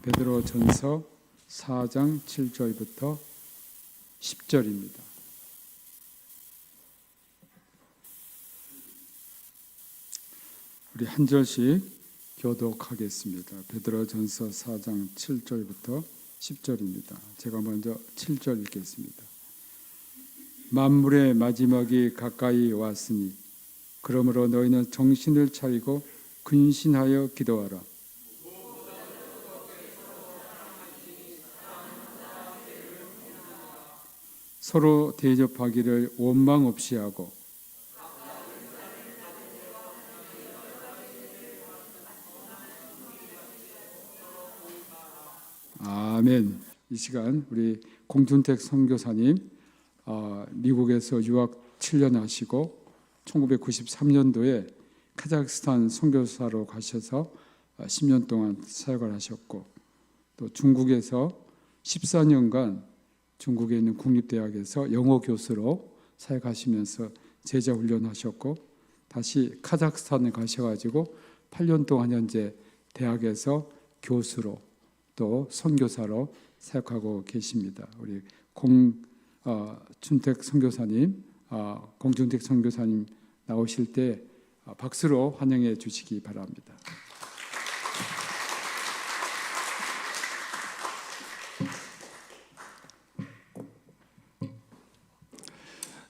베드로전서 4장 7절부터 10절입니다. 우리 한 절씩 교독하겠습니다. 베드로전서 4장 7절부터 10절입니다. 제가 먼저 7절 읽겠습니다. 만물의 마지막이 가까이 왔으니 그러므로 너희는 정신을 차리고 근신하여 기도하라. 서로 대접하기를 원망 없이 하고 아멘. 이 시간 우리 공준택 선교사님 미국에서 유학 7년 하시고 1993년도에 카자흐스탄 선교사로 가셔서 10년 동안 사역을 하셨고 또 중국에서 14년간 중국에 있는 국립대학에서 영어 교수로 사역하시면서 제자 훈련하셨고 다시 카자흐스탄에 가셔가지고 8년 동안 현재 대학에서 교수로 또 선교사로 사역하고 계십니다. 우리 공준택 선교사님, 공준택 선교사님 나오실 때 박수로 환영해 주시기 바랍니다.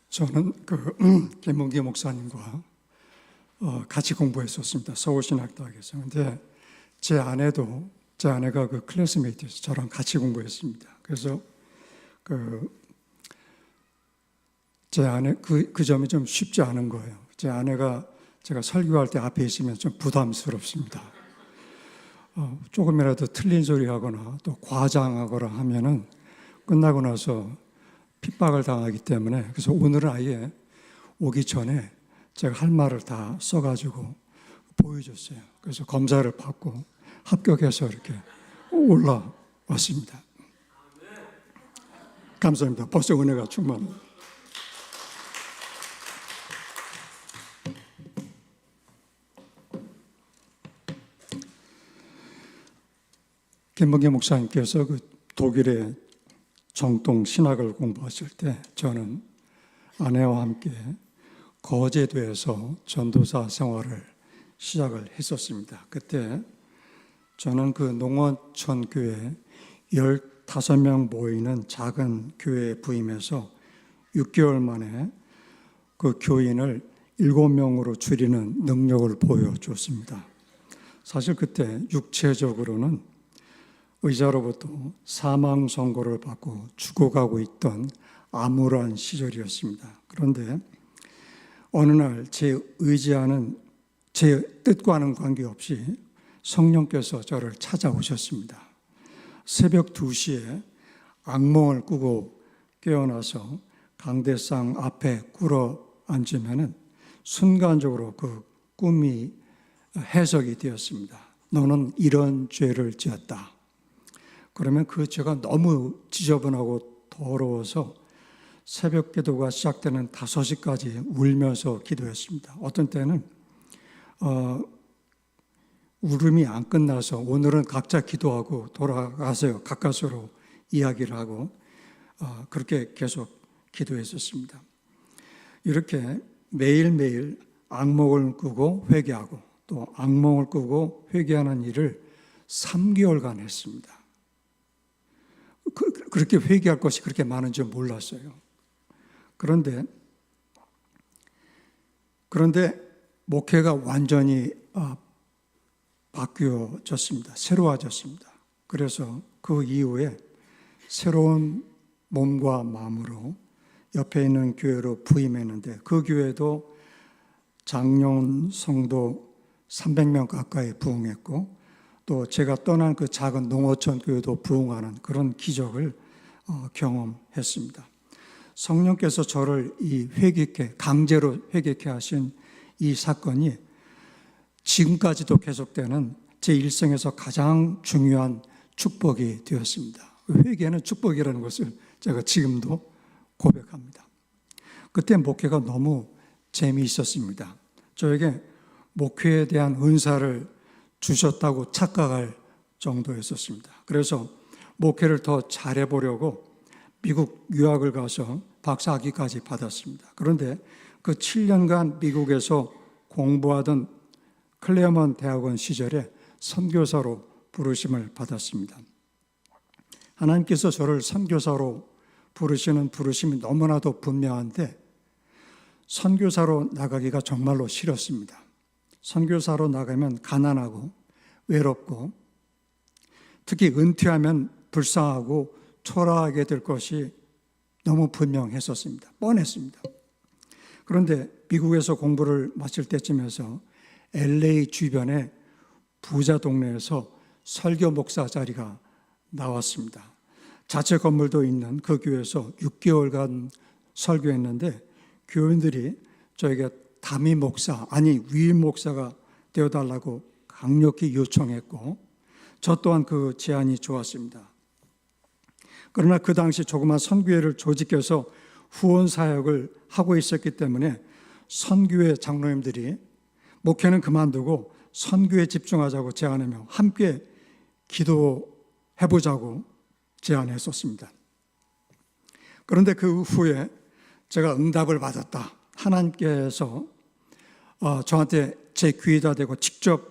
저는 김문기 목사님과 같이 공부했었습니다. 서울신학대학에서. 근데 제 아내가 클래스메이트여서 저랑 같이 공부했습니다. 그래서 제 아내 그 점이 좀 쉽지 않은 거예요. 제 아내가 제가 설교할 때 앞에 있으면 좀 부담스럽습니다. 조금이라도 틀린 소리 하거나 또 과장하거나 하면은 끝나고 나서 핍박을 당하기 때문에 그래서 오늘은 아예 오기 전에 제가 할 말을 다 써가지고 보여줬어요. 그래서 검사를 받고 합격해서 이렇게 올라왔습니다. 감사합니다. 벌써 은혜가 충만합니다. 김문기 목사님께서 독일의 정통 신학을 공부하실 때 저는 아내와 함께 거제도에서 전도사 생활을 시작을 했었습니다. 그때 저는 농어촌 교회 15명 모이는 작은 교회에 부임해서 6개월 만에 그 교인을 7명으로 줄이는 능력을 보여줬습니다. 사실 그때 육체적으로는 의자로부터 사망 선고를 받고 죽어가고 있던 암울한 시절이었습니다. 그런데 어느 날 제 의지하는 제 뜻과는 관계없이 성령께서 저를 찾아오셨습니다. 새벽 2시에 악몽을 꾸고 깨어나서 강대상 앞에 꿇어 앉으면은 순간적으로 그 꿈이 해석이 되었습니다. 너는 이런 죄를 지었다. 그러면 그 죄가 너무 지저분하고 더러워서 새벽 기도가 시작되는 5시까지 울면서 기도했습니다. 어떤 때는 울음이 안 끝나서 오늘은 각자 기도하고 돌아가세요. 가까스로 이야기를 하고 그렇게 계속 기도했었습니다. 이렇게 매일매일 악몽을 꾸고 회개하고 또 악몽을 꾸고 회개하는 일을 3개월간 했습니다. 그렇게 회개할 것이 그렇게 많은 줄 몰랐어요. 그런데 목회가 완전히 바뀌어졌습니다. 새로워졌습니다. 그래서 그 이후에 새로운 몸과 마음으로 옆에 있는 교회로 부임했는데 그 교회도 작년 성도 300명 가까이 부흥했고 또 제가 떠난 그 작은 농어촌 교회도 부흥하는 그런 기적을 경험했습니다. 성령께서 저를 강제로 회개케 하신 이 사건이 지금까지도 계속되는 제 일생에서 가장 중요한 축복이 되었습니다. 회개는 축복이라는 것을 제가 지금도 고백합니다. 그때 목회가 너무 재미있었습니다. 저에게 목회에 대한 은사를 주셨다고 착각할 정도였었습니다. 그래서 목회를 더 잘해보려고 미국 유학을 가서 박사학위까지 받았습니다. 그런데 그 7년간 미국에서 공부하던 클레어먼 대학원 시절에 선교사로 부르심을 받았습니다. 하나님께서 저를 선교사로 부르시는 부르심이 너무나도 분명한데 선교사로 나가기가 정말로 싫었습니다. 선교사로 나가면 가난하고 외롭고 특히 은퇴하면 불쌍하고 초라하게 될 것이 너무 분명했었습니다. 뻔했습니다. 그런데 미국에서 공부를 마칠 때쯤에서 LA 주변의 부자 동네에서 설교 목사 자리가 나왔습니다. 자체 건물도 있는 그 교회에서 6개월간 설교했는데 교인들이 저에게 담임 목사, 아니 위임 목사가 되어달라고 강력히 요청했고 저 또한 그 제안이 좋았습니다. 그러나 그 당시 조그만 선교회를 조직해서 후원 사역을 하고 있었기 때문에 선교회 장로님들이 목회는 그만두고 선교에 집중하자고 제안하며 함께 기도해보자고 제안했었습니다. 그런데 그 후에 제가 응답을 받았다. 하나님께서 저한테 제 귀에다 대고 직접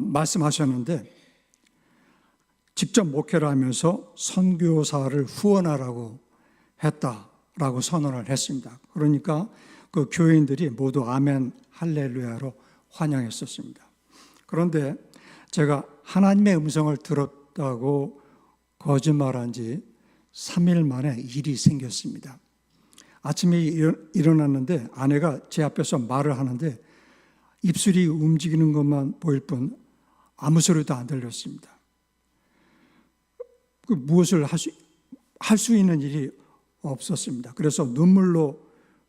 말씀하셨는데 직접 목회를 하면서 선교사를 후원하라고 했다라고 선언을 했습니다. 그러니까 그 교인들이 모두 아멘 할렐루야로 환영했었습니다. 그런데 제가 하나님의 음성을 들었다고 거짓말한 지 3일 만에 일이 생겼습니다. 아침에 일어났는데 아내가 제 앞에서 말을 하는데 입술이 움직이는 것만 보일 뿐 아무 소리도 안 들렸습니다. 무엇을 할 수 있는 일이 없었습니다. 그래서 눈물로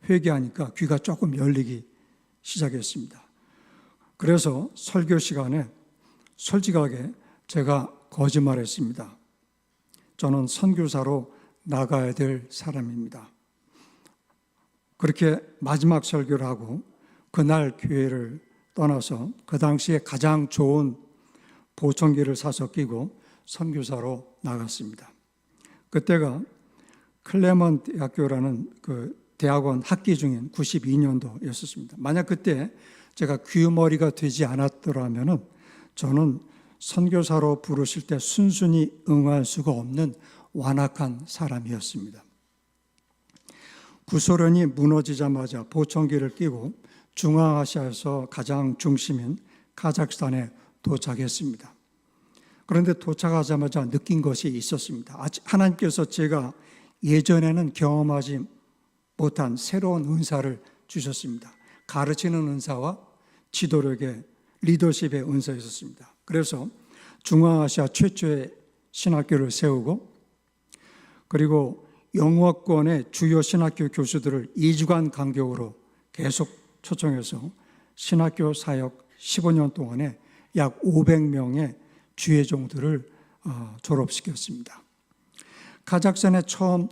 회개하니까 귀가 조금 열리기 시작했습니다. 그래서 설교 시간에 솔직하게 제가 거짓말했습니다. 저는 선교사로 나가야 될 사람입니다. 그렇게 마지막 설교를 하고 그날 교회를 떠나서 그 당시에 가장 좋은 보청기를 사서 끼고 선교사로 나갔습니다. 그때가 클레먼 대학교라는 그 대학원 학기 중인 92년도였었습니다. 만약 그때 제가 귀머리가 되지 않았더라면 저는 선교사로 부르실 때 순순히 응할 수가 없는 완악한 사람이었습니다. 구소련이 무너지자마자 보청기를 끼고 중앙아시아에서 가장 중심인 카자흐스탄에 도착했습니다. 그런데 도착하자마자 느낀 것이 있었습니다. 하나님께서 제가 예전에는 경험하지 못한 새로운 은사를 주셨습니다. 가르치는 은사와 지도력의 리더십의 은사가 있었습니다. 그래서 중앙아시아 최초의 신학교를 세우고 그리고 영어권의 주요 신학교 교수들을 2주간 간격으로 계속 초청해서 신학교 사역 15년 동안에 약 500명의 주회종들을 졸업시켰습니다. 카자흐스탄에 처음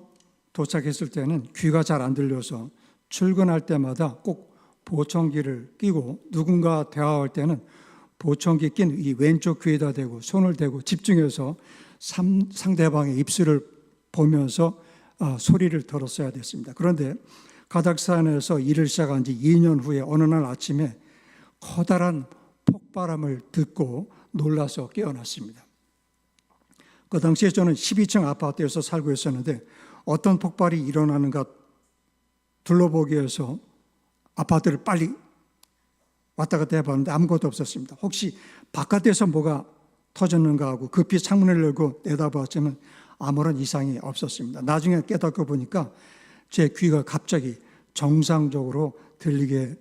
도착했을 때는 귀가 잘 안 들려서 출근할 때마다 꼭 보청기를 끼고 누군가 대화할 때는 보청기 낀 이 왼쪽 귀에다 대고 손을 대고 집중해서 상대방의 입술을 보면서 소리를 들었어야 됐습니다. 그런데 카자흐스탄에서 일을 시작한 지 2년 후에 어느 날 아침에 커다란 폭발음을 듣고 놀라서 깨어났습니다. 그 당시에 저는 12층 아파트에서 살고 있었는데 어떤 폭발이 일어나는가 둘러보기 위해서 아파트를 빨리 왔다 갔다 해봤는데 아무것도 없었습니다. 혹시 바깥에서 뭐가 터졌는가 하고 급히 창문을 열고 내다봤지만 아무런 이상이 없었습니다. 나중에 깨닫고 보니까 제 귀가 갑자기 정상적으로 들리게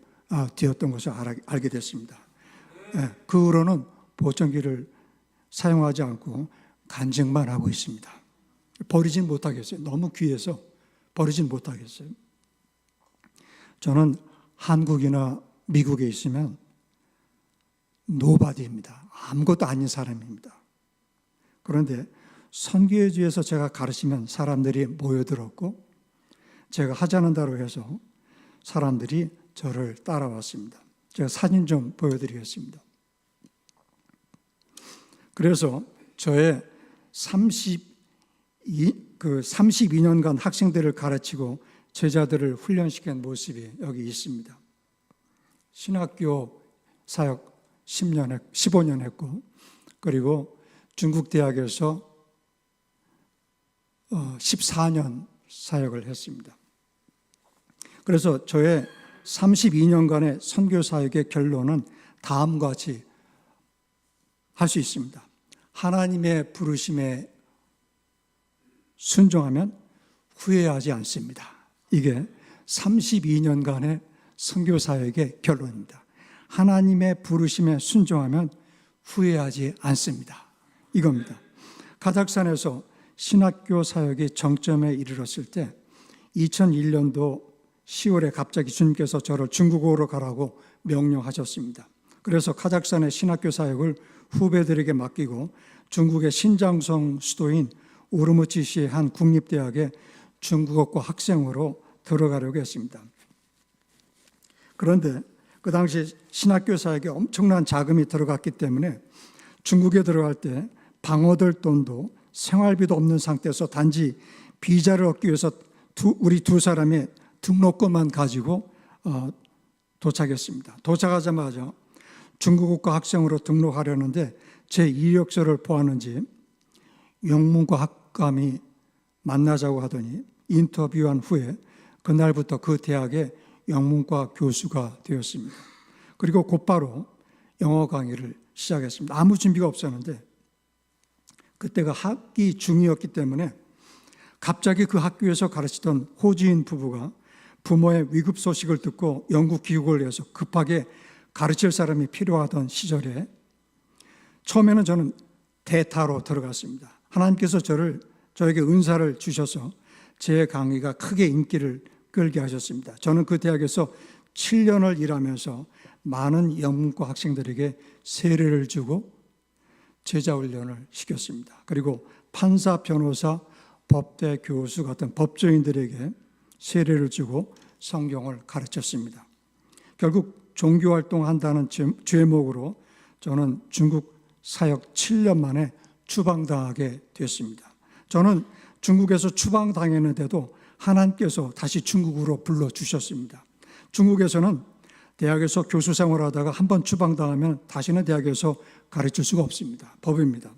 되었던 것을 알게 됐습니다. 그 후로는 보청기를 사용하지 않고 간증만 하고 있습니다. 버리진 못하겠어요. 너무 귀해서 버리진 못하겠어요. 저는 한국이나 미국에 있으면 노바디입니다. 아무것도 아닌 사람입니다. 그런데 선교회지에서 제가 가르치면 사람들이 모여들었고 제가 하자는 대로 해서 사람들이 저를 따라왔습니다. 제가 사진 좀 보여드리겠습니다. 그래서 저의 32년간 학생들을 가르치고 제자들을 훈련시킨 모습이 여기 있습니다. 신학교 사역 15년 했고, 그리고 중국 대학에서 14년 사역을 했습니다. 그래서 저의 32년간의 선교 사역의 결론은 다음과 같이 할 수 있습니다. 하나님의 부르심에 순종하면 후회하지 않습니다. 이게 32년간의 선교 사역의 결론입니다. 하나님의 부르심에 순종하면 후회하지 않습니다. 이겁니다. 카자흐스탄에서 신학교 사역이 정점에 이르렀을 때 2001년도 10월에 갑자기 주님께서 저를 중국어로 가라고 명령하셨습니다. 그래서 카자흐스탄의 신학교 사역을 후배들에게 맡기고 중국의 신장성 수도인 우르무치시의 한 국립대학에 중국어과 학생으로 들어가려고 했습니다. 그런데 그 당시 신학교 사역에 엄청난 자금이 들어갔기 때문에 중국에 들어갈 때 방어들 돈도 생활비도 없는 상태에서 단지 비자를 얻기 위해서 우리 두 사람의 등록금만 가지고 도착했습니다. 도착하자마자 중국어과 학생으로 등록하려는데 제 이력서를 보았는지 영문과 학감이 만나자고 하더니 인터뷰한 후에 그날부터 그 대학의 영문과 교수가 되었습니다. 그리고 곧바로 영어 강의를 시작했습니다. 아무 준비가 없었는데 그때가 학기 중이었기 때문에 갑자기 그 학교에서 가르치던 호주인 부부가 부모의 위급 소식을 듣고 영국 귀국을 해서 급하게 가르칠 사람이 필요하던 시절에 처음에는 저는 대타로 들어갔습니다. 하나님께서 저에게 은사를 주셔서 제 강의가 크게 인기를 끌게 하셨습니다. 저는 그 대학에서 7년을 일하면서 많은 영문과 학생들에게 세례를 주고 제자훈련을 시켰습니다. 그리고 판사, 변호사, 법대 교수 같은 법조인들에게 세례를 주고 성경을 가르쳤습니다. 결국 종교활동한다는 죄목으로 저는 중국 사역 7년 만에 추방당하게 됐습니다. 저는 중국에서 추방당했는데도 하나님께서 다시 중국으로 불러주셨습니다. 중국에서는 대학에서 교수 생활하다가 한번 추방당하면 다시는 대학에서 가르칠 수가 없습니다. 법입니다.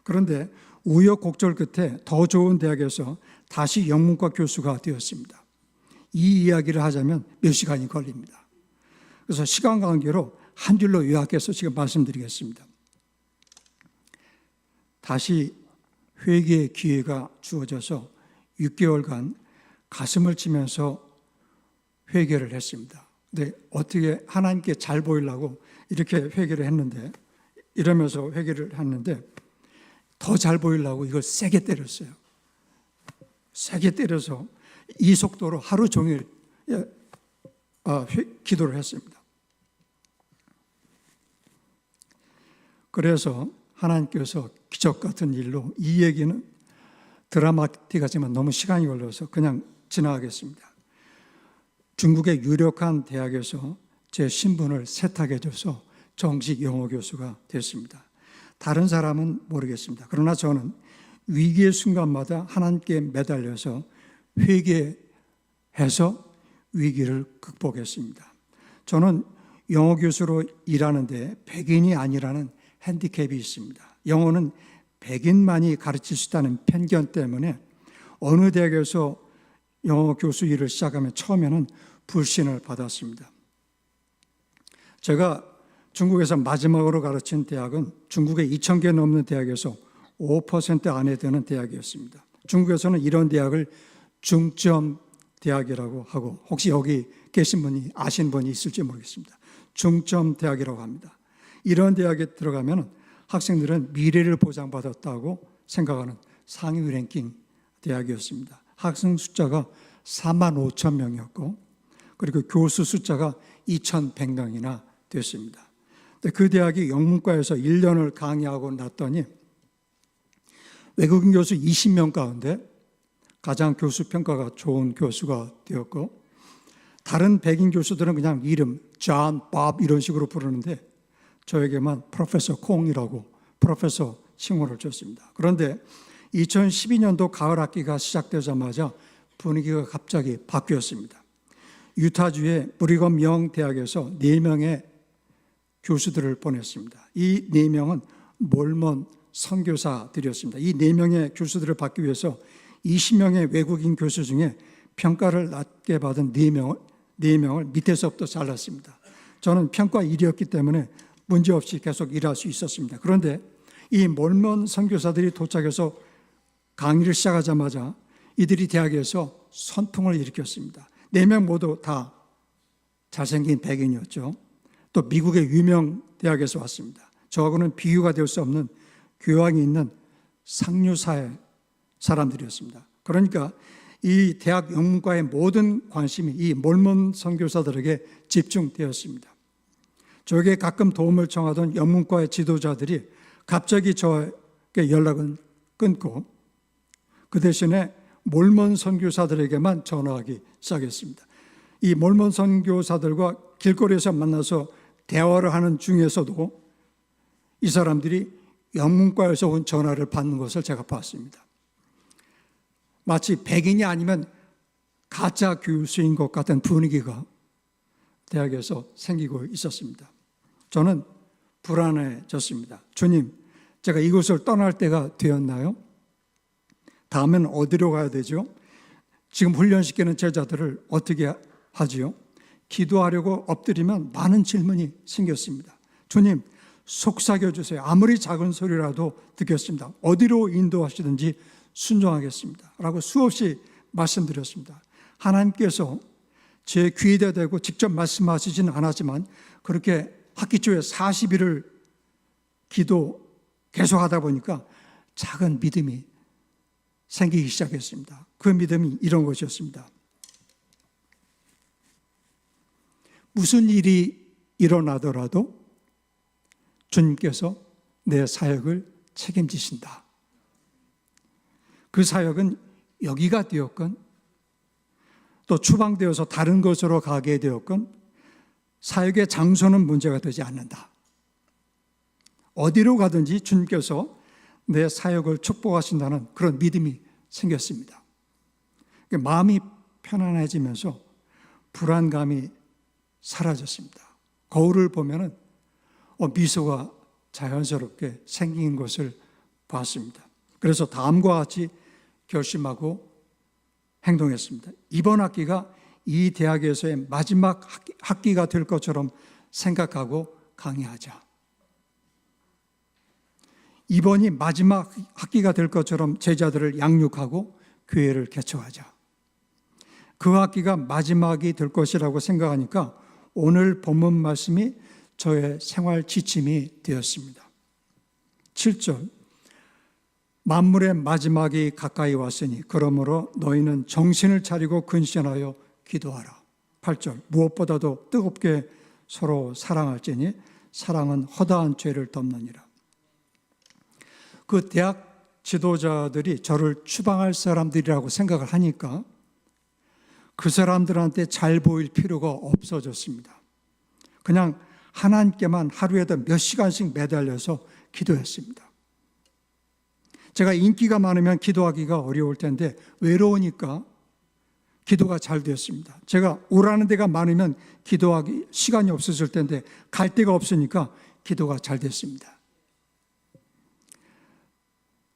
그런데 우여곡절 끝에 더 좋은 대학에서 다시 영문과 교수가 되었습니다. 이 이야기를 하자면 몇 시간이 걸립니다. 그래서 시간 관계로 한 줄로 요약해서 지금 말씀드리겠습니다. 다시 회개의 기회가 주어져서 6개월간 가슴을 치면서 회개를 했습니다. 근데 어떻게 하나님께 잘 보이려고 이렇게 회개를 했는데, 이러면서 회개를 했는데 더 잘 보이려고 이걸 세게 때렸어요. 세게 때려서 이 속도로 하루 종일 기도를 했습니다. 그래서 하나님께서 기적 같은 일로, 이 얘기는 드라마틱하지만 너무 시간이 걸려서 그냥 지나가겠습니다. 중국의 유력한 대학에서 제 신분을 세탁해 줘서 정식 영어 교수가 됐습니다. 다른 사람은 모르겠습니다. 그러나 저는 위기의 순간마다 하나님께 매달려서 회개해서 위기를 극복했습니다. 저는 영어 교수로 일하는데 백인이 아니라는 핸디캡이 있습니다. 영어는 백인만이 가르칠 수 있다는 편견 때문에 어느 대학에서 영어 교수 일을 시작하면 처음에는 불신을 받았습니다. 제가 중국에서 마지막으로 가르친 대학은 중국의 2,000개 넘는 대학에서 5% 안에 드는 대학이었습니다. 중국에서는 이런 대학을 중점 대학이라고 하고, 혹시 여기 계신 분이 아신 분이 있을지 모르겠습니다. 중점 대학이라고 합니다. 이런 대학에 들어가면 학생들은 미래를 보장받았다고 생각하는 상위 랭킹 대학이었습니다. 학생 숫자가 45,000명이었고, 그리고 교수 숫자가 2,100명이나 됐습니다. 그 대학이 영문과에서 1년을 강의하고 났더니 외국인 교수 20명 가운데 가장 교수 평가가 좋은 교수가 되었고, 다른 백인 교수들은 그냥 이름, 존, 밥 이런 식으로 부르는데 저에게만 프로페서 콩이라고 프로페서 칭호를 줬습니다. 그런데 2012년도 가을 학기가 시작되자마자 분위기가 갑자기 바뀌었습니다. 유타주의 브리검 영 대학에서 4명의 교수들을 보냈습니다. 이 4명은 몰몬 선교사들이었습니다. 이 4명의 교수들을 받기 위해서 20명의 외국인 교수 중에 평가를 낮게 받은 4명을 밑에서부터 잘랐습니다. 저는 평가 1위였기 때문에 문제없이 계속 일할 수 있었습니다. 그런데 이 몰몬 선교사들이 도착해서 강의를 시작하자마자 이들이 대학에서 선풍을 일으켰습니다. 4명 모두 다 잘생긴 백인이었죠. 또 미국의 유명 대학에서 왔습니다. 저하고는 비교가 될 수 없는 교양이 있는 상류사회 사람들이었습니다. 그러니까 이 대학 영문과의 모든 관심이 이 몰몬 선교사들에게 집중되었습니다. 저에게 가끔 도움을 청하던 영문과의 지도자들이 갑자기 저에게 연락을 끊고 그 대신에 몰몬 선교사들에게만 전화하기 시작했습니다. 이 몰몬 선교사들과 길거리에서 만나서 대화를 하는 중에서도 이 사람들이 영문과에서 온 전화를 받는 것을 제가 봤습니다. 마치 백인이 아니면 가짜 교수인 것 같은 분위기가 대학에서 생기고 있었습니다. 저는 불안해졌습니다. 주님, 제가 이곳을 떠날 때가 되었나요? 다음엔 어디로 가야 되죠? 지금 훈련시키는 제자들을 어떻게 하지요? 기도하려고 엎드리면 많은 질문이 생겼습니다. 주님, 속삭여 주세요. 아무리 작은 소리라도 듣겠습니다. 어디로 인도하시든지 순종하겠습니다. 라고 수없이 말씀드렸습니다. 하나님께서 제 귀에 대고 직접 말씀하시지는 않았지만 그렇게 학기 초에 40일을 기도 계속하다 보니까 작은 믿음이 생기기 시작했습니다. 그 믿음이 이런 것이었습니다. 무슨 일이 일어나더라도 주님께서 내 사역을 책임지신다. 그 사역은 여기가 되었건 또 추방되어서 다른 곳으로 가게 되었건 사역의 장소는 문제가 되지 않는다. 어디로 가든지 주님께서 내 사역을 축복하신다는 그런 믿음이 생겼습니다. 마음이 편안해지면서 불안감이 사라졌습니다. 거울을 보면은 미소가 자연스럽게 생긴 것을 봤습니다. 그래서 다음과 같이 결심하고 행동했습니다. 이번 학기가 이 대학에서의 마지막 학기가 될 것처럼 생각하고 강의하자. 이번이 마지막 학기가 될 것처럼 제자들을 양육하고 교회를 개척하자. 그 학기가 마지막이 될 것이라고 생각하니까 오늘 본문 말씀이 저의 생활 지침이 되었습니다. 7절, 만물의 마지막이 가까이 왔으니 그러므로 너희는 정신을 차리고 근신하여 기도하라. 8절, 무엇보다도 뜨겁게 서로 사랑할지니 사랑은 허다한 죄를 덮느니라. 그 대학 지도자들이 저를 추방할 사람들이라고 생각을 하니까 그 사람들한테 잘 보일 필요가 없어졌습니다. 그냥 하나님께만 하루에도 몇 시간씩 매달려서 기도했습니다. 제가 인기가 많으면 기도하기가 어려울 텐데 외로우니까 기도가 잘 되었습니다. 제가 오라는 데가 많으면 기도하기 시간이 없었을 텐데 갈 데가 없으니까 기도가 잘 됐습니다.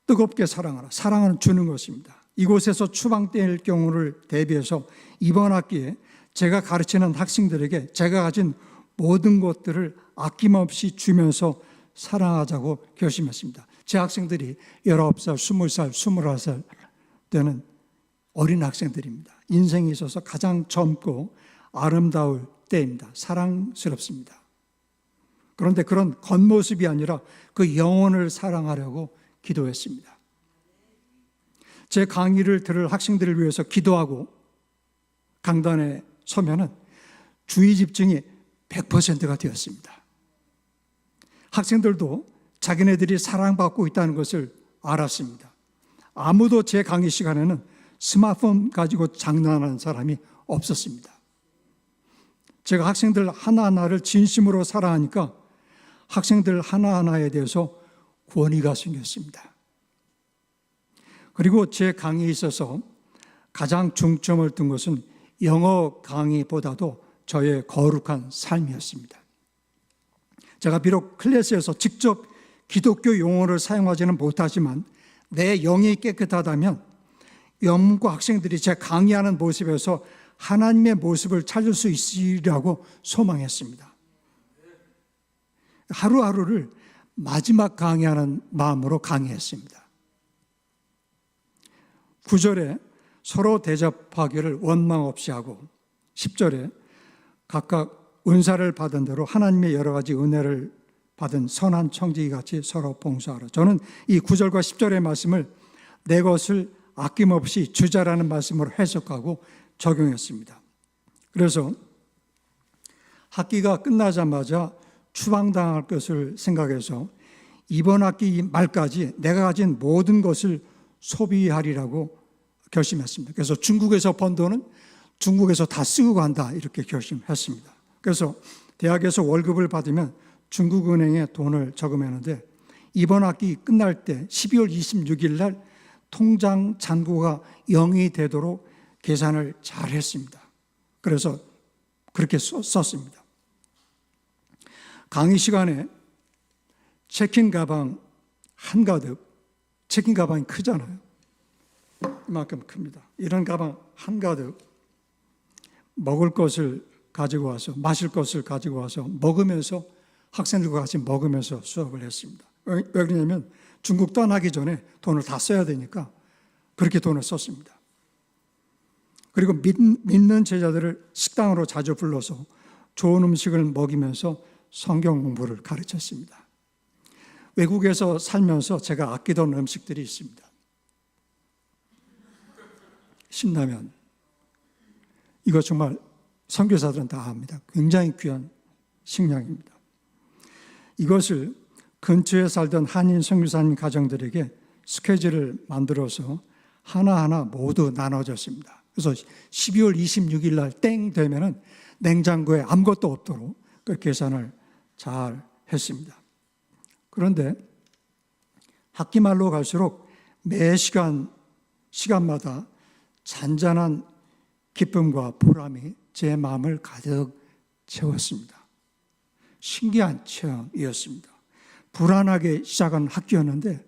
뜨겁게 사랑하라. 사랑은 주는 것입니다. 이곳에서 추방될 경우를 대비해서 이번 학기에 제가 가르치는 학생들에게 제가 가진 모든 것들을 아낌없이 주면서 사랑하자고 결심했습니다. 제 학생들이 19살, 20살, 21살 되는 어린 학생들입니다. 인생에 있어서 가장 젊고 아름다울 때입니다. 사랑스럽습니다. 그런데 그런 겉모습이 아니라 그 영혼을 사랑하려고 기도했습니다. 제 강의를 들을 학생들을 위해서 기도하고 강단에 서면은 주의 집중이 100%가 되었습니다. 학생들도 자기네들이 사랑받고 있다는 것을 알았습니다. 아무도 제 강의 시간에는 스마트폰 가지고 장난하는 사람이 없었습니다. 제가 학생들 하나하나를 진심으로 사랑하니까 학생들 하나하나에 대해서 권위가 생겼습니다. 그리고 제 강의에 있어서 가장 중점을 둔 것은 영어 강의보다도 저의 거룩한 삶이었습니다. 제가 비록 클래스에서 직접 기독교 용어를 사용하지는 못하지만 내 영이 깨끗하다면 영문과 학생들이 제 강의하는 모습에서 하나님의 모습을 찾을 수 있으리라고 소망했습니다. 하루하루를 마지막 강의하는 마음으로 강의했습니다. 9절에 서로 대접하기를 원망 없이 하고 10절에 각각 은사를 받은 대로 하나님의 여러 가지 은혜를 받은 선한 청지기 같이 서로 봉사하라. 저는 이 9절과 10절의 말씀을 내 것을 아낌없이 주자라는 말씀으로 해석하고 적용했습니다. 그래서 학기가 끝나자마자 추방당할 것을 생각해서 이번 학기 말까지 내가 가진 모든 것을 소비하리라고 결심했습니다. 그래서 중국에서 번 돈은 중국에서 다 쓰고 간다 이렇게 결심했습니다. 그래서 대학에서 월급을 받으면 중국은행에 돈을 저금했는데 이번 학기 끝날 때 12월 26일 날 통장 잔고가 0이 되도록 계산을 잘 했습니다. 그래서 그렇게 썼습니다. 강의 시간에 체킨 가방 한가득, 체킨 가방이 크잖아요. 이만큼 큽니다. 이런 가방 한가득 먹을 것을 가지고 와서 마실 것을 가지고 와서 먹으면서 학생들과 같이 먹으면서 수업을 했습니다. 왜 그러냐면 중국 떠나기 전에 돈을 다 써야 되니까 그렇게 돈을 썼습니다. 그리고 믿는 제자들을 식당으로 자주 불러서 좋은 음식을 먹이면서 성경 공부를 가르쳤습니다. 외국에서 살면서 제가 아끼던 음식들이 있습니다. 신라면. 이거 정말 선교사들은 다 압니다. 굉장히 귀한 식량입니다. 이것을 근처에 살던 한인 선교사님 가정들에게 스케줄을 만들어서 하나하나 모두 나눠줬습니다. 그래서 12월 26일 날 땡 되면은 냉장고에 아무것도 없도록 그 계산을 잘 했습니다. 그런데 학기 말로 갈수록 매 시간마다 잔잔한 기쁨과 보람이 제 마음을 가득 채웠습니다. 신기한 체험이었습니다. 불안하게 시작한 학기였는데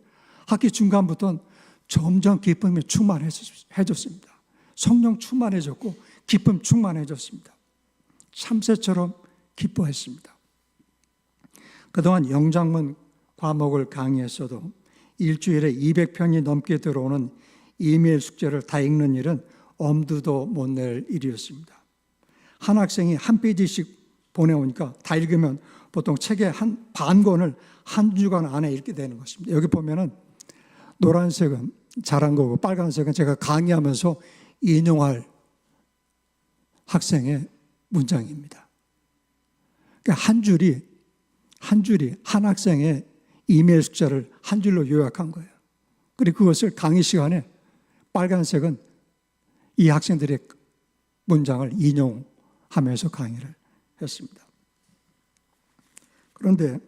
학기 중간부터는 점점 기쁨이 충만해졌습니다. 성령 충만해졌고 기쁨 충만해졌습니다. 참새처럼 기뻐했습니다. 그동안 영장문 과목을 강의했어도 일주일에 200편이 넘게 들어오는 이메일 숙제를 다 읽는 일은 엄두도 못 낼 일이었습니다. 한 학생이 한 페이지씩 보내오니까 다 읽으면 보통 책의 한 반 권을 한 주간 안에 읽게 되는 것입니다. 여기 보면은 노란색은 잘한 거고 빨간색은 제가 강의하면서 인용할 학생의 문장입니다. 그러니까 한 줄이 한 학생의 이메일 숙제를 한 줄로 요약한 거예요. 그리고 그것을 강의 시간에 빨간색은 이 학생들의 문장을 인용하면서 강의를 했습니다. 그런데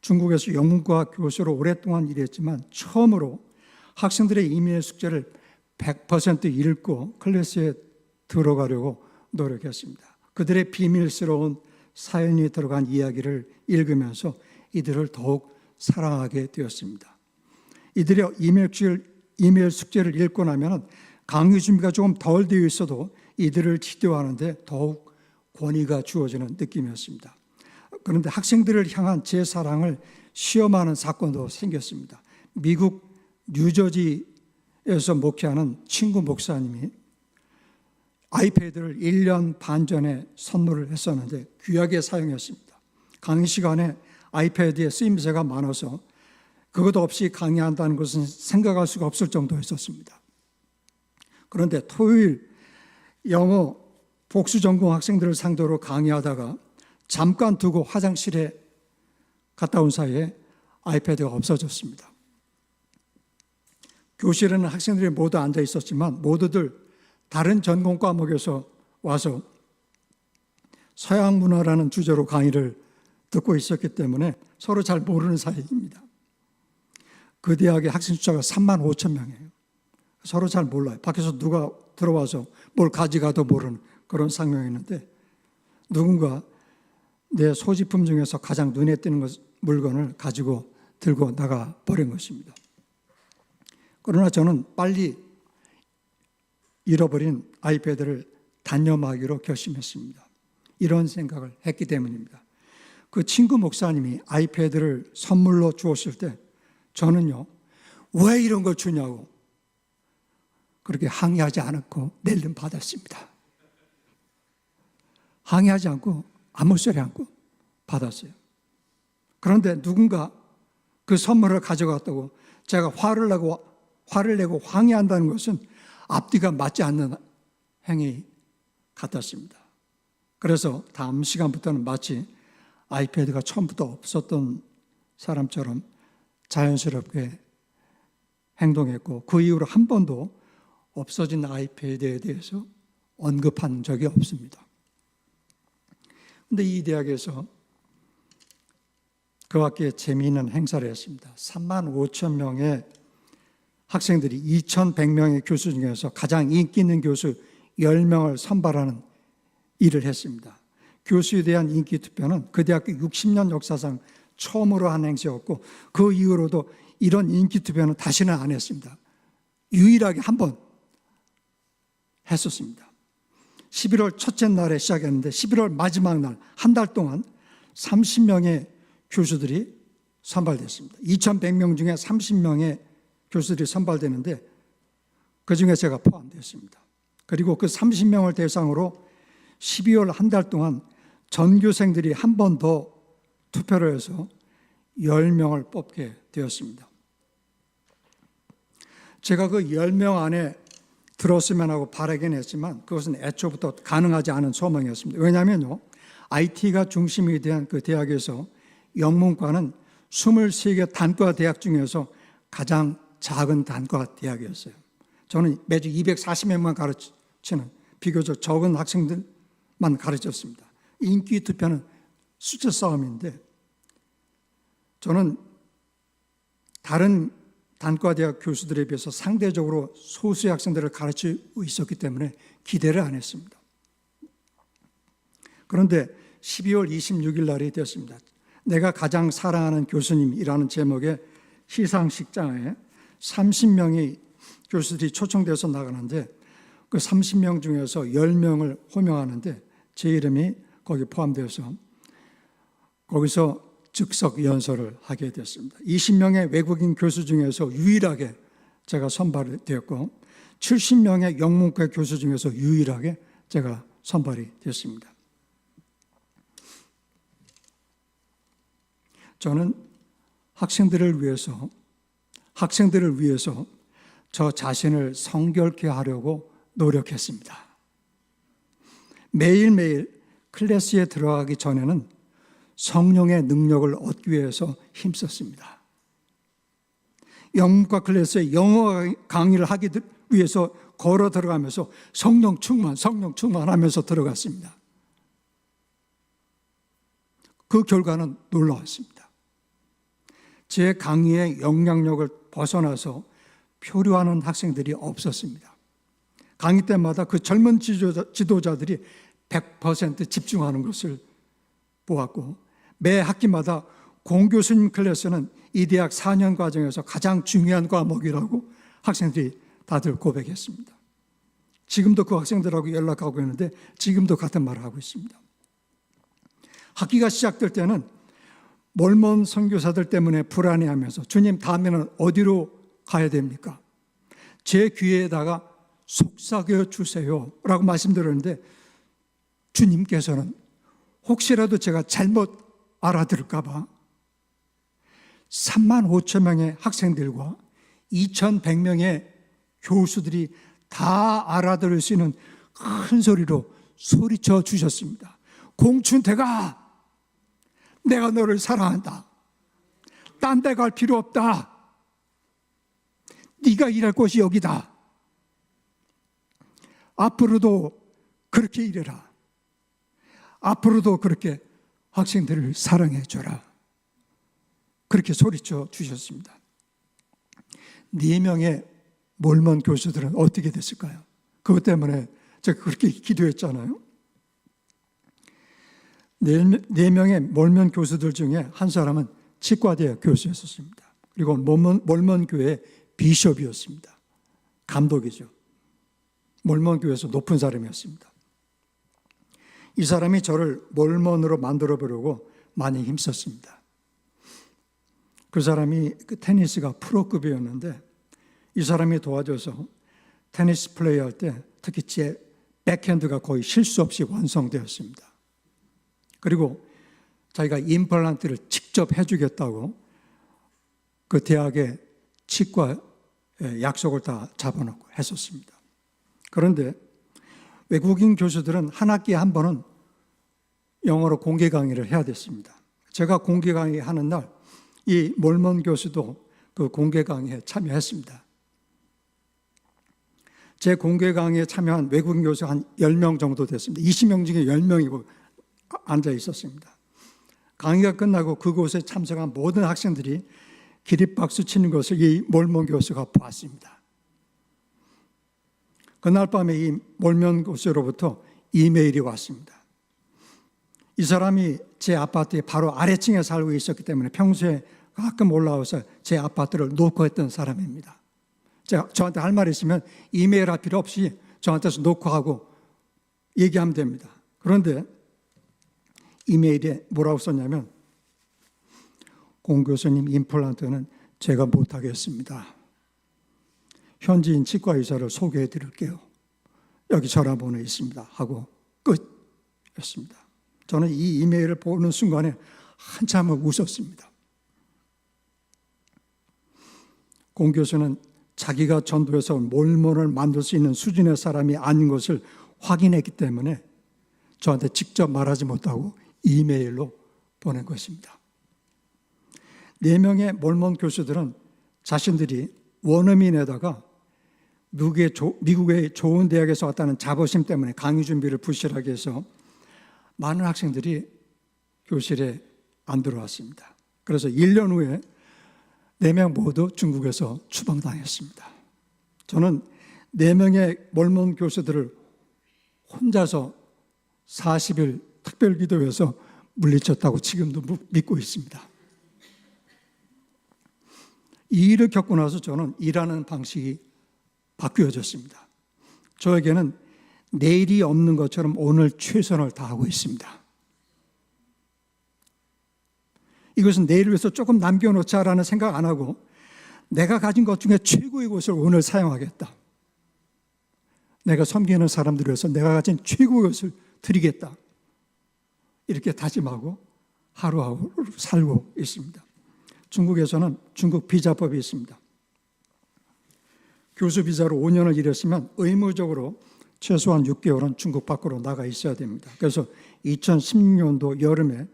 중국에서 영문과 교수로 오랫동안 일했지만 처음으로 학생들의 이메일 숙제를 100% 읽고 클래스에 들어가려고 노력했습니다. 그들의 비밀스러운 사연이 들어간 이야기를 읽으면서 이들을 더욱 사랑하게 되었습니다. 이들의 이메일 숙제를 읽고 나면 강의 준비가 조금 덜 되어 있어도 이들을 지도하는데 더욱 권위가 주어지는 느낌이었습니다. 그런데 학생들을 향한 제 사랑을 시험하는 사건도 생겼습니다. 미국 뉴저지에서 목회하는 친구 목사님이 아이패드를 1년 반 전에 선물을 했었는데 귀하게 사용했습니다. 강의 시간에 아이패드의 쓰임새가 많아서 그것 없이 강의한다는 것은 생각할 수가 없을 정도였었습니다. 그런데 토요일 영어 복수 전공 학생들을 상대로 강의하다가 잠깐 두고 화장실에 갔다 온 사이에 아이패드가 없어졌습니다. 교실에는 학생들이 모두 앉아 있었지만 모두들 다른 전공 과목에서 와서 서양 문화라는 주제로 강의를 듣고 있었기 때문에 서로 잘 모르는 사이입니다. 그 대학의 학생 숫자가 3만 5천 명이에요. 서로 잘 몰라요. 밖에서 누가 들어와서 뭘 가져가도 모르는 그런 상황이었는데 누군가 내 소지품 중에서 가장 눈에 띄는 물건을 가지고 들고 나가 버린 것입니다. 그러나 저는 빨리 잃어버린 아이패드를 단념하기로 결심했습니다. 이런 생각을 했기 때문입니다. 그 친구 목사님이 아이패드를 선물로 주었을 때 저는요, 왜 이런 걸 주냐고 그렇게 항의하지 않고 낼름 받았습니다. 항의하지 않고 아무 소리 않고 받았어요. 그런데 누군가 그 선물을 가져갔다고 제가 화를 내고 항의한다는 것은 앞뒤가 맞지 않는 행위 같았습니다. 그래서 다음 시간부터는 마치 아이패드가 처음부터 없었던 사람처럼 자연스럽게 행동했고 그 이후로 한 번도 없어진 아이패드에 대해서 언급한 적이 없습니다. 그런데 이 대학에서 그 학기에 재미있는 행사를 했습니다. 3만 5천 명의 학생들이 2,100명의 교수 중에서 가장 인기 있는 교수 10명을 선발하는 일을 했습니다. 교수에 대한 인기 투표는 그 대학교 60년 역사상 처음으로 한 행사였고 그 이후로도 이런 인기 투표는 다시는 안 했습니다. 유일하게 한 번 했었습니다. 11월 첫째 날에 시작했는데 11월 마지막 날 한 달 동안 30명의 교수들이 선발됐습니다. 2,100명 중에 30명의 교수들이 선발되는데 그중에 제가 포함되었습니다. 그리고 그 30명을 대상으로 12월 한 달 동안 전교생들이 한 번 더 투표를 해서 10명을 뽑게 되었습니다. 제가 그 10명 안에 들었으면 하고 바라긴 했지만 그것은 애초부터 가능하지 않은 소망이었습니다. 왜냐하면요, IT가 중심이 된 그 대학에서 영문과는 23개 단과 대학 중에서 가장 작은 단과 대학이었어요. 저는 매주 240명만 가르치는 비교적 적은 학생들만 가르쳤습니다. 인기 투표는 숫자 싸움인데 저는 다른 단과대학 교수들에 비해서 상대적으로 소수의 학생들을 가르치고 있었기 때문에 기대를 안 했습니다. 그런데 12월 26일 날이 되었습니다. 내가 가장 사랑하는 교수님이라는 제목의 시상식장에 30명의 교수들이 초청돼서 나가는데 그 30명 중에서 10명을 호명하는데 제 이름이 거기 포함되어서 거기서 즉석 연설을 하게 됐습니다. 20명의 외국인 교수 중에서 유일하게 제가 선발이 되었고 70명의 영문과 교수 중에서 유일하게 제가 선발이 됐습니다. 저는 학생들을 위해서 저 자신을 성결케 하려고 노력했습니다. 매일매일 클래스에 들어가기 전에는 성령의 능력을 얻기 위해서 힘썼습니다. 영문과 클래스에 영어 강의를 하기 위해서 걸어 들어가면서 성령 충만 하면서 들어갔습니다. 그 결과는 놀라웠습니다. 제 강의의 영향력을 벗어나서 표류하는 학생들이 없었습니다. 강의 때마다 그 젊은 지도자들이 100% 집중하는 것을 보았고 매 학기마다 공교수님 클래스는 이 대학 4년 과정에서 가장 중요한 과목이라고 학생들이 다들 고백했습니다. 지금도 그 학생들하고 연락하고 있는데 지금도 같은 말을 하고 있습니다. 학기가 시작될 때는 몰몬 선교사들 때문에 불안해하면서 주님 다음에는 어디로 가야 됩니까? 제 귀에다가 속삭여 주세요 라고 말씀드렸는데 주님께서는 혹시라도 제가 잘못 알아들을까 봐 3만 5천 명의 학생들과 2,100명의 교수들이 다 알아들을 수 있는 큰 소리로 소리쳐 주셨습니다. 공춘태가 내가 너를 사랑한다. 딴 데 갈 필요 없다. 네가 일할 곳이 여기다. 앞으로도 그렇게 일해라. 앞으로도 그렇게 학생들을 사랑해 줘라. 그렇게 소리쳐 주셨습니다. 4명의 몰몬 교수들은 어떻게 됐을까요? 그것 때문에 제가 그렇게 기도했잖아요. 4명의 몰몬 교수들 중에 한 사람은 치과대학 교수였었습니다. 그리고 몰몬 교회의 비숍이었습니다. 감독이죠. 몰몬 교회에서 높은 사람이었습니다. 이 사람이 저를 몰몬으로 만들어 보려고 많이 힘썼습니다. 그 사람이 테니스가 프로급이었는데 이 사람이 도와줘서 테니스 플레이할 때 특히 제 백핸드가 거의 실수 없이 완성되었습니다. 그리고 자기가 임플란트를 직접 해주겠다고 그 대학의 치과 약속을 다 잡아놓고 했었습니다. 그런데 외국인 교수들은 한 학기에 한 번은 영어로 공개 강의를 해야 됐습니다. 제가 공개 강의하는 날 이 몰몬 교수도 그 공개 강의에 참여했습니다. 제 공개 강의에 참여한 외국인 교수 한 10명 정도 됐습니다. 20명 중에 10명이고 앉아 있었습니다. 강의가 끝나고 그곳에 참석한 모든 학생들이 기립박수 치는 것을 이 몰몬 교수가 보았습니다. 그날 밤에 이 몰몬 교수로부터 이메일이 왔습니다. 이 사람이 제 아파트의 바로 아래층에 살고 있었기 때문에 평소에 가끔 올라와서 제 아파트를 녹화했던 사람입니다. 저한테 할 말 있으면 이메일 할 필요 없이 저한테서 녹화하고 얘기하면 됩니다. 그런데 이메일에 뭐라고 썼냐면 공 교수님 임플란트는 제가 못하겠습니다. 현지인 치과 의사를 소개해 드릴게요. 여기 전화번호 있습니다. 하고 끝이었습니다. 저는 이 이메일을 보는 순간에 한참을 웃었습니다. 공 교수는 자기가 전도해서 몰몬을 만들 수 있는 수준의 사람이 아닌 것을 확인했기 때문에 저한테 직접 말하지 못하고 이메일로 보낸 것입니다. 4명의 몰몬 교수들은 자신들이 원어민에다가 미국의 좋은 대학에서 왔다는 자부심 때문에 강의 준비를 부실하게 해서 많은 학생들이 교실에 안 들어왔습니다. 그래서 1년 후에 4명 모두 중국에서 추방당했습니다. 저는 4명의 몰몬 교수들을 혼자서 40일 특별기도에서 물리쳤다고 지금도 믿고 있습니다. 이 일을 겪고 나서 저는 일하는 방식이 바뀌어졌습니다. 저에게는 내일이 없는 것처럼 오늘 최선을 다하고 있습니다. 이것은 내일을 위해서 조금 남겨놓자라는 생각 안 하고 내가 가진 것 중에 최고의 것을 오늘 사용하겠다. 내가 섬기는 사람들을 위해서 내가 가진 최고의 것을 드리겠다. 이렇게 다짐하고 하루하루 살고 있습니다. 중국에서는 중국 비자법이 있습니다. 교수 비자로 5년을 일했으면 의무적으로 최소한 6개월은 중국 밖으로 나가 있어야 됩니다. 그래서 2016년도 여름에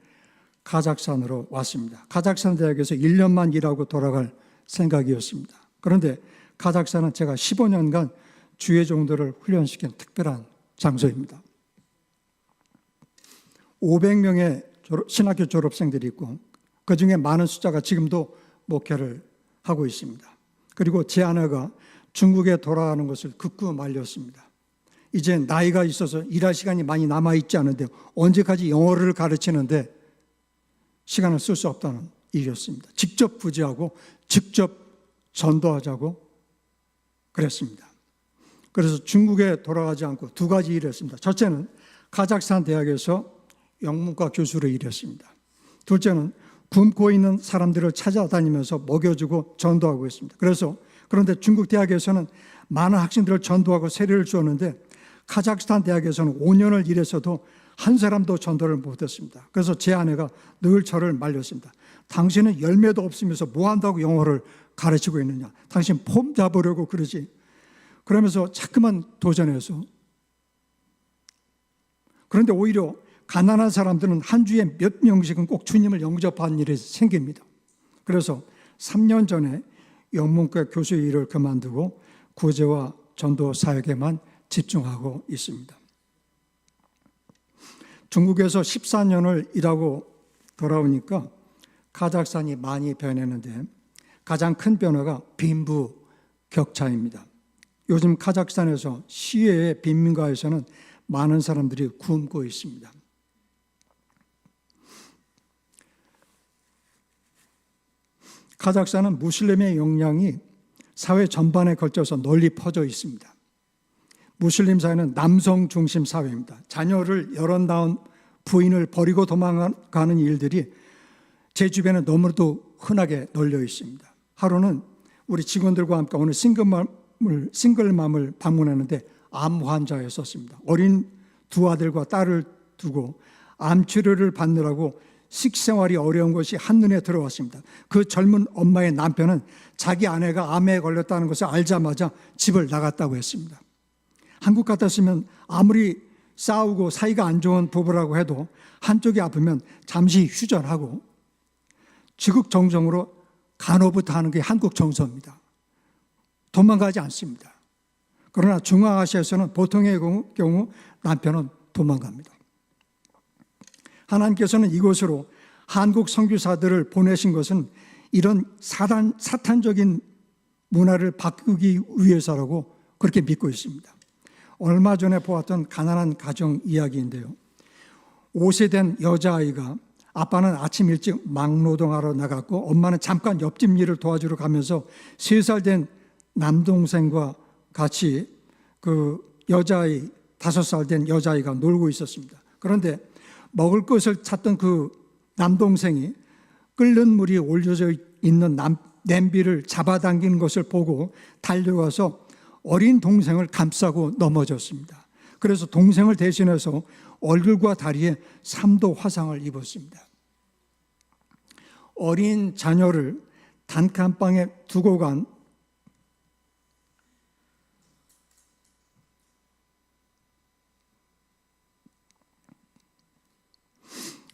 카자흐스탄으로 왔습니다. 카자흐스탄 대학에서 1년만 일하고 돌아갈 생각이었습니다. 그런데 카자흐스탄은 제가 15년간 주의 종들을 훈련시킨 특별한 장소입니다. 500명의 신학교 졸업생들이 있고 그중에 많은 숫자가 지금도 목회를 하고 있습니다. 그리고 제 아내가 중국에 돌아가는 것을 극구 말렸습니다. 이제 나이가 있어서 일할 시간이 많이 남아있지 않은데 언제까지 영어를 가르치는데 시간을 쓸 수 없다는 일이었습니다. 직접 부지하고 직접 전도하자고 그랬습니다. 그래서 중국에 돌아가지 않고 2가지 일을 했습니다. 첫째는 카자흐스탄 대학에서 영문과 교수로 일했습니다. 둘째는 굶고 있는 사람들을 찾아다니면서 먹여주고 전도하고 있습니다. 그런데 중국 대학에서는 많은 학생들을 전도하고 세례를 주었는데 카자흐스탄 대학에서는 5년을 일해서도 한 사람도 전도를 못했습니다. 그래서 제 아내가 늘 저를 말렸습니다. 당신은 열매도 없으면서 뭐 한다고 영어를 가르치고 있느냐. 당신 폼 잡으려고 그러지. 그러면서 자꾸만 도전해서. 그런데 오히려 가난한 사람들은 한 주에 몇 명씩은 꼭 주님을 영접하는 일이 생깁니다. 그래서 3년 전에 영문과 교수 일을 그만두고 구제와 전도 사역에만 집중하고 있습니다. 중국에서 14년을 일하고 돌아오니까 카자흐스탄이 많이 변했는데 가장 큰 변화가 빈부 격차입니다. 요즘 카자흐스탄에서 시외의 빈민가에서는 많은 사람들이 굶고 있습니다. 카자흐스탄은 무슬림의 영향이 사회 전반에 걸쳐서 널리 퍼져 있습니다. 무슬림 사회는 남성 중심 사회입니다. 자녀를 열어 낳은 부인을 버리고 도망가는 일들이 제 주변에 너무도 흔하게 널려 있습니다. 하루는 우리 직원들과 함께 오늘 싱글맘을 방문했는데 암 환자였었습니다. 어린 두 아들과 딸을 두고 암 치료를 받느라고 식생활이 어려운 것이 한눈에 들어왔습니다. 그 젊은 엄마의 남편은 자기 아내가 암에 걸렸다는 것을 알자마자 집을 나갔다고 했습니다. 한국 같았으면 아무리 싸우고 사이가 안 좋은 부부라고 해도 한쪽이 아프면 잠시 휴전하고 지극정성으로 간호부터 하는 게 한국 정서입니다. 도망가지 않습니다. 그러나 중앙아시아에서는 보통의 경우 남편은 도망갑니다. 하나님께서는 이곳으로 한국 선교사들을 보내신 것은 이런 사탄적인 문화를 바꾸기 위해서라고 그렇게 믿고 있습니다. 얼마 전에 보았던 가난한 가정 이야기인데요. 5세 된 여자아이가 아빠는 아침 일찍 막노동하러 나갔고 엄마는 잠깐 옆집 일을 도와주러 가면서 3살 된 남동생과 같이 그 여자아이 5살 된 여자아이가 놀고 있었습니다. 그런데 먹을 것을 찾던 그 남동생이 끓는 물이 올려져 있는 냄비를 잡아당기는 것을 보고 달려가서 어린 동생을 감싸고 넘어졌습니다. 그래서 동생을 대신해서 얼굴과 다리에 3도 화상을 입었습니다. 어린 자녀를 단칸방에 두고 간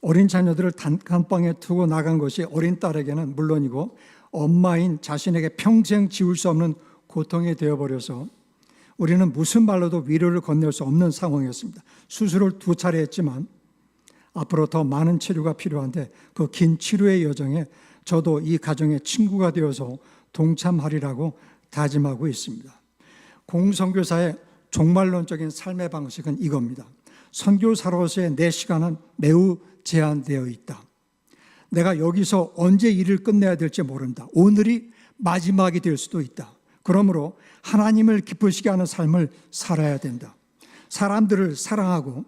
어린 자녀들을 단칸방에 두고 나간 것이 어린 딸에게는 물론이고 엄마인 자신에게 평생 지울 수 없는 고통이 되어버려서 우리는 무슨 말로도 위로를 건넬 수 없는 상황이었습니다. 수술을 2차례 했지만 앞으로 더 많은 치료가 필요한데 그 긴 치료의 여정에 저도 이 가정의 친구가 되어서 동참하리라고 다짐하고 있습니다. 공선교사의 종말론적인 삶의 방식은 이겁니다. 선교사로서의 내 시간은 매우 제한되어 있다. 내가 여기서 언제 일을 끝내야 될지 모른다. 오늘이 마지막이 될 수도 있다. 그러므로 하나님을 기쁘시게 하는 삶을 살아야 된다. 사람들을 사랑하고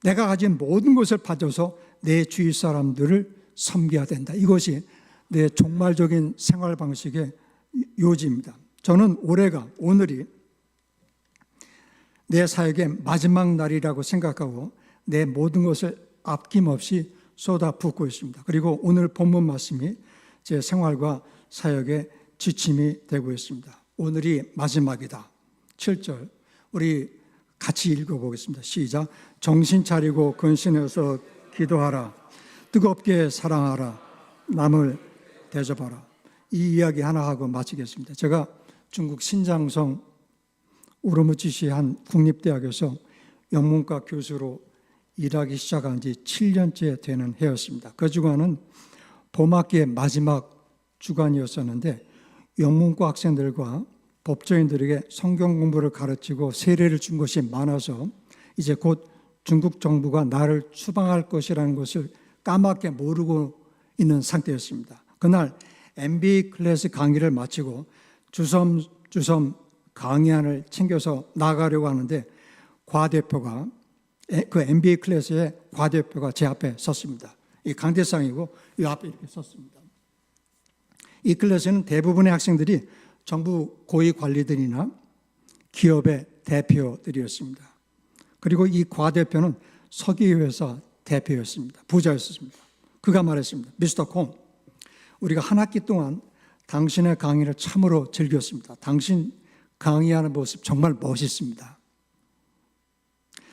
내가 가진 모든 것을 바쳐서 내 주위 사람들을 섬겨야 된다. 이것이 내 종말적인 생활 방식의 요지입니다. 저는 오늘이 내 사역의 마지막 날이라고 생각하고 내 모든 것을 아낌없이 쏟아붓고 있습니다. 그리고 오늘 본문 말씀이 제 생활과 사역의 지침이 되고 있습니다. 오늘이 마지막이다. 7절 우리 같이 읽어보겠습니다. 시작. 정신 차리고 근신해서 기도하라. 뜨겁게 사랑하라. 남을 대접하라. 이 이야기 하나 하고 마치겠습니다. 제가 중국 신장성 우르무치시 한 국립대학에서 영문과 교수로 일하기 시작한 지 7년째 되는 해였습니다. 그 주간은 봄학기의 마지막 주간이었었는데 영문과 학생들과 법조인들에게 성경 공부를 가르치고 세례를 준 것이 많아서 이제 곧 중국 정부가 나를 추방할 것이라는 것을 까맣게 모르고 있는 상태였습니다. 그날 MBA 클래스 강의를 마치고 주섬주섬 강의안을 챙겨서 나가려고 하는데 과대표가 그 MBA 클래스의 과대표가 제 앞에 섰습니다. 이 강대상이고 이 앞에 이렇게 섰습니다. 이 클래스는 대부분의 학생들이 정부 고위 관리들이나 기업의 대표들이었습니다. 그리고 이 과대표는 석유회사 대표였습니다. 부자였습니다. 그가 말했습니다. 미스터 콩, 우리가 한 학기 동안 당신의 강의를 참으로 즐겼습니다. 당신 강의하는 모습 정말 멋있습니다.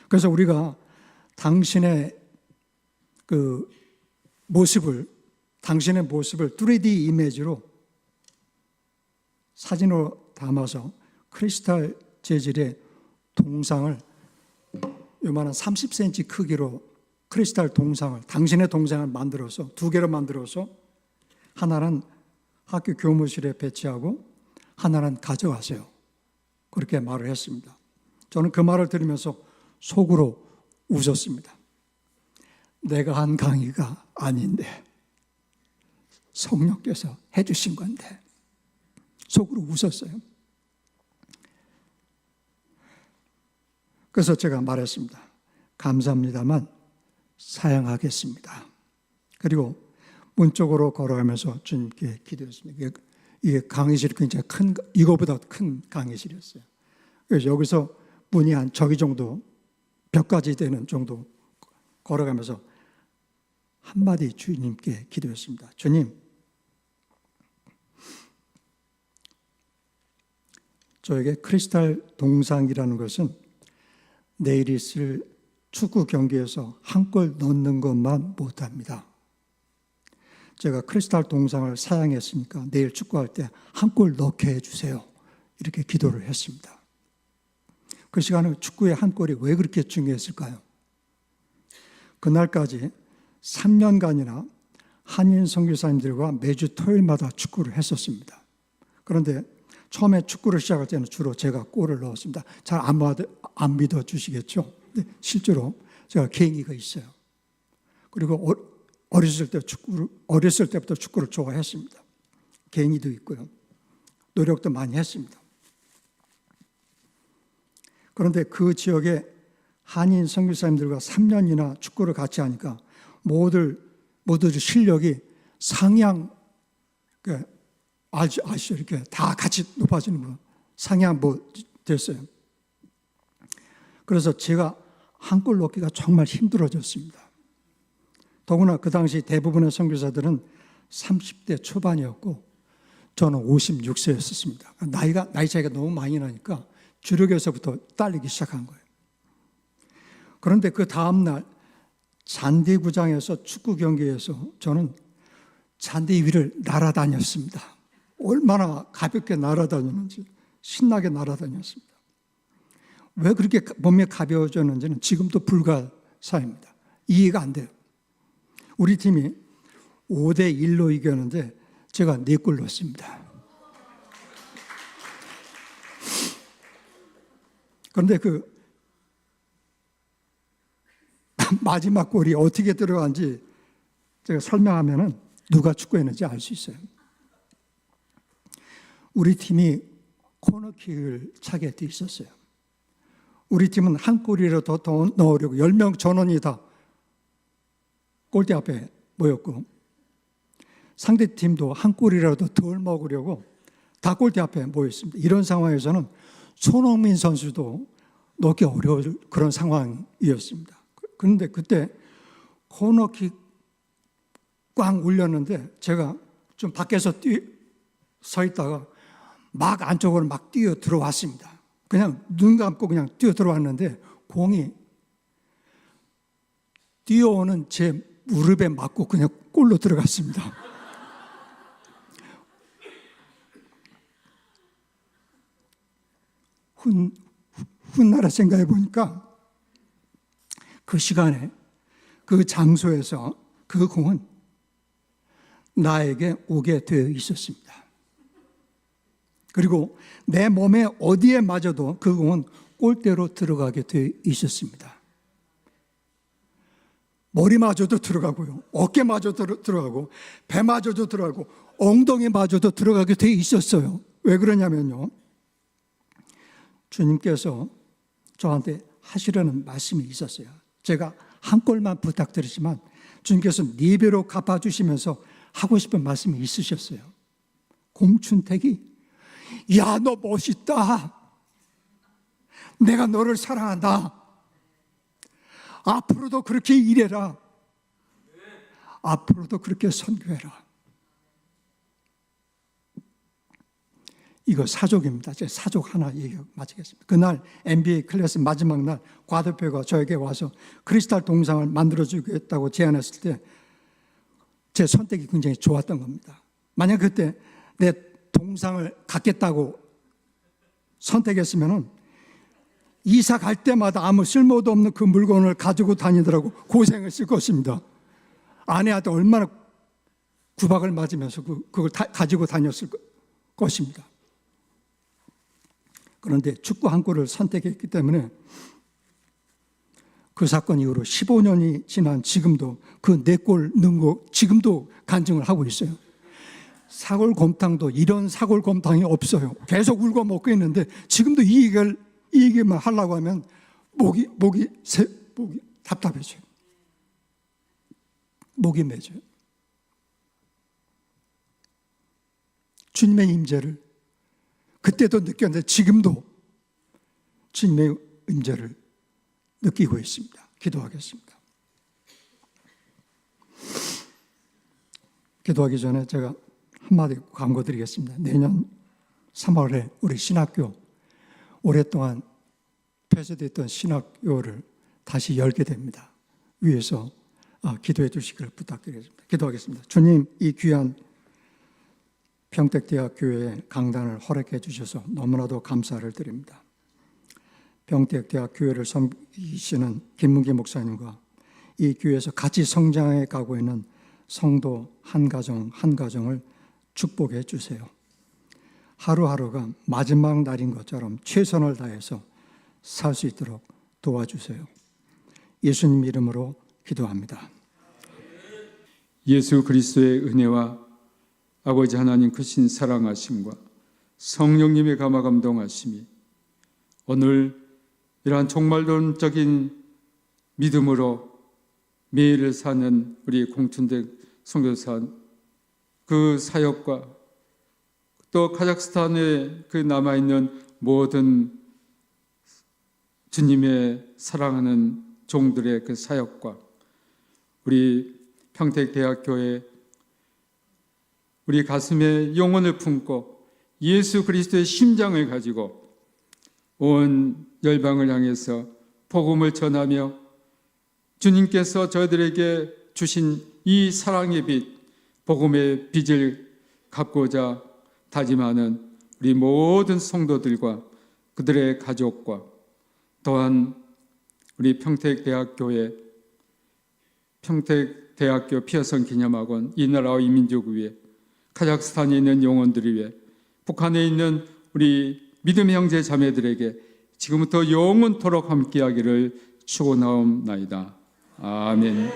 그래서 우리가 당신의 당신의 모습을 3D 이미지로 사진으로 담아서 크리스탈 재질의 동상을 요만한 30cm 크기로 크리스탈 동상을 당신의 동상을 만들어서 2개로 만들어서 하나는 학교 교무실에 배치하고 하나는 가져가세요. 그렇게 말을 했습니다. 저는 그 말을 들으면서 속으로 웃었습니다. 내가 한 강의가 아닌데 성령께서 해주신 건데 속으로 웃었어요. 그래서 제가 말했습니다. 감사합니다만 사양하겠습니다. 그리고 문 쪽으로 걸어가면서 주님께 기도했습니다. 이게 강의실이 굉장히 큰, 이거보다 큰 강의실이었어요. 그래서 여기서 문이 한 저기 정도, 벽까지 되는 정도 걸어가면서 한마디 주님께 기도했습니다. 주님, 저에게 크리스탈 동상이라는 것은 내일 있을 축구 경기에서 한 골 넣는 것만 못합니다. 제가 크리스탈 동상을 사양했으니까 내일 축구할 때 한 골 넣게 해주세요. 이렇게 기도를 했습니다. 그 시간에 축구의 한 골이 왜 그렇게 중요했을까요? 그날까지 3년간이나 한인 선교사님들과 매주 토요일마다 축구를 했었습니다. 그런데 처음에 축구를 시작할 때는 주로 제가 골을 넣었습니다. 잘 안 믿어주시겠죠? 근데 실제로 제가 개인기가 있어요. 그리고 어렸을 때부터 축구를 좋아했습니다. 개인기도 있고요. 노력도 많이 했습니다. 그런데 그 지역에 한인 선교사님들과 3년이나 축구를 같이 하니까 모두 실력이 상향, 아시죠? 이렇게 다 같이 높아지는 거. 상향 됐어요. 그래서 제가 한 골 넣기가 정말 힘들어졌습니다. 더구나 그 당시 대부분의 선교사들은 30대 초반이었고 저는 56세였습니다. 나이 차이가 너무 많이 나니까 주력에서부터 딸리기 시작한 거예요. 그런데 그 다음날 잔디구장에서 축구 경기에서 저는 잔디 위를 날아다녔습니다. 얼마나 가볍게 날아다녔는지 신나게 날아다녔습니다. 왜 그렇게 몸이 가벼워졌는지는 지금도 불가사입니다. 이해가 안 돼요. 우리 팀이 5대1로 이겼는데 제가 4골 넣었습니다. 그런데 그 마지막 골이 어떻게 들어간지 제가 설명하면 누가 축구했는지 알 수 있어요. 우리 팀이 코너킥을 차게 돼 있었어요. 우리 팀은 한 골이라도 더 넣으려고 10명 전원이 다 골대 앞에 모였고 상대팀도 한 골이라도 덜 먹으려고 다 골대 앞에 모였습니다. 이런 상황에서는 손흥민 선수도 넣기 어려울 그런 상황이었습니다. 그런데 그때 코너킥 꽝 울렸는데 제가 좀 밖에서 서 있다가 막 안쪽으로 막 뛰어 들어왔습니다. 그냥 눈 감고 그냥 뛰어 들어왔는데 공이 뛰어오는 제 무릎에 맞고 그냥 골로 들어갔습니다. 훗날에 생각해 보니까 그 시간에 그 장소에서 그 공은 나에게 오게 되어 있었습니다. 그리고 내 몸에 어디에 맞아도 그 공은 골대로 들어가게 되어 있었습니다. 머리마저도 들어가고요. 어깨마저도 들어가고 배마저도 들어가고 엉덩이마저도 들어가게 되어 있었어요. 왜 그러냐면요. 주님께서 저한테 하시려는 말씀이 있었어요. 제가 한 골만 부탁드리지만 주님께서 4배로 갚아주시면서 하고 싶은 말씀이 있으셨어요. 공춘택이 야, 너 멋있다. 내가 너를 사랑한다. 앞으로도 그렇게 일해라. 앞으로도 그렇게 선교해라. 이거 사족입니다. 제 사족 하나 얘기 마치겠습니다. 그날 NBA 클래스 마지막 날 과대표가 저에게 와서 크리스탈 동상을 만들어주겠다고 제안했을 때 제 선택이 굉장히 좋았던 겁니다. 만약 그때 내 동상을 갖겠다고 선택했으면 이사 갈 때마다 아무 쓸모도 없는 그 물건을 가지고 다니더라고 고생했을 것입니다. 아내한테 얼마나 구박을 맞으면서 그걸 가지고 다녔을 것입니다. 그런데 축구 한 골을 선택했기 때문에 그 사건 이후로 15년이 지난 지금도 그 4골 넣은 거 지금도 간증을 하고 있어요. 사골곰탕도 이런 사골곰탕이 없어요. 계속 울고 먹고 있는데 지금도 이 얘기만 하려고 하면 목이 답답해져요. 목이 매져요. 주님의 임재를 그때도 느꼈는데 지금도 주님의 임재를 느끼고 있습니다. 기도하겠습니다. 기도하기 전에 제가 한마디 광고 드리겠습니다. 내년 3월에 우리 신학교 오랫동안 폐쇄됐던 신학교를 다시 열게 됩니다. 위에서 기도해 주시기를 부탁드리겠습니다. 기도하겠습니다. 주님, 이 귀한 평택대학교의 강단을 허락해 주셔서 너무나도 감사를 드립니다. 평택대학교회를 섬기시는 김문기 목사님과 이 교회에서 같이 성장해 가고 있는 성도 한 가정 한 가정을 축복해 주세요. 하루하루가 마지막 날인 것처럼 최선을 다해서 살 수 있도록 도와주세요. 예수님 이름으로 기도합니다. 예수 그리스도의 은혜와 아버지 하나님 크신 사랑하심과 성령님의 감화 감동하심이 오늘 이러한 종말론적인 믿음으로 매일을 사는 우리 공춘대 선교사 그 사역과 또 카자흐스탄에 그 남아있는 모든 주님의 사랑하는 종들의 그 사역과 우리 평택대학교에 우리 가슴에 영혼을 품고 예수 그리스도의 심장을 가지고 온 열방을 향해서 복음을 전하며 주님께서 저희들에게 주신 이 사랑의 빛, 복음의 빛을 갖고자 다짐하는 우리 모든 성도들과 그들의 가족과 또한 우리 평택대학교의 평택대학교 피어선 기념학원, 이 나라와 이 민족을 위해 카자흐스탄에 있는 영혼들을 위해 북한에 있는 우리 믿음의 형제 자매들에게 지금부터 영원토록 함께하기를 축원하옵나이다. 아멘.